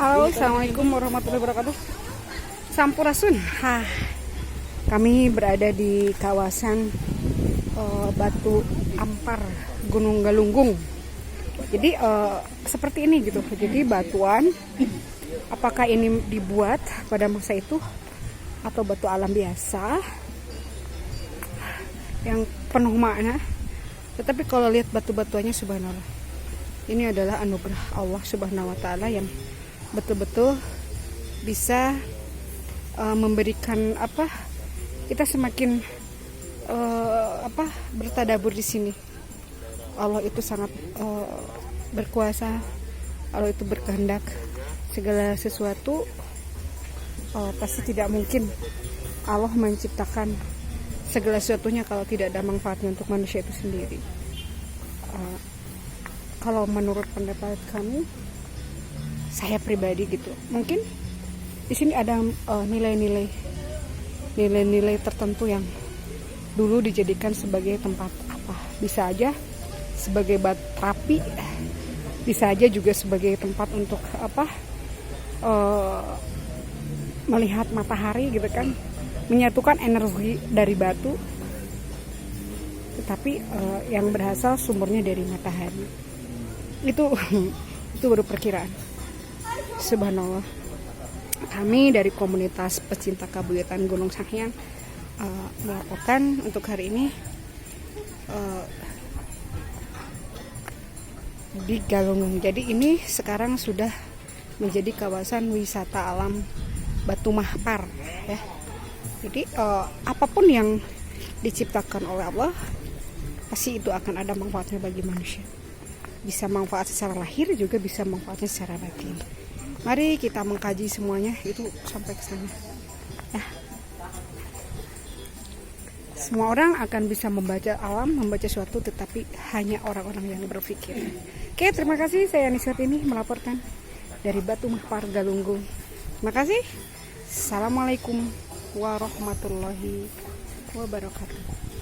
Halo, assalamualaikum warahmatullahi wabarakatuh. Sampurasun. Kami berada di kawasan Batu Ampar, Gunung Galunggung. Jadi seperti ini gitu. Jadi batuan, apakah ini dibuat pada masa itu atau batu alam biasa yang penuh makna? Tetapi kalau lihat batu-batuannya, subhanallah, ini adalah anugerah Allah Subhanahu wa Ta'ala yang betul-betul bisa memberikan kita semakin bertadabur di sini. Allah itu sangat berkuasa. Allah itu berkehendak segala sesuatu. Pasti tidak mungkin Allah menciptakan segala sesuatunya kalau tidak ada manfaatnya untuk manusia itu sendiri. Kalau menurut pendapat kami, saya pribadi gitu, mungkin di sini ada nilai-nilai tertentu yang dulu dijadikan sebagai tempat bisa aja sebagai batu terapi, bisa aja juga sebagai tempat untuk melihat matahari gitu kan, menyatukan energi dari batu, tetapi yang berasal sumbernya dari matahari. Itu baru perkiraan. Subhanallah. Kami dari komunitas pecinta kabuyutan Gunung Sanghyang melaporkan untuk hari ini di Galunggung. Jadi ini sekarang sudah menjadi kawasan wisata alam Batu Mahpar ya. Jadi apapun yang diciptakan oleh Allah pasti itu akan ada manfaatnya bagi manusia. Bisa manfaat secara lahir, juga bisa manfaatnya secara batin. Mari kita mengkaji semuanya itu sampai ke sana. Nah, semua orang akan bisa membaca alam, membaca sesuatu, tetapi hanya orang-orang yang berpikir. Oke, terima kasih. Saya Nisrat ini melaporkan dari Batu Mahpar Galunggung. Terima kasih. Assalamualaikum warahmatullahi wabarakatuh.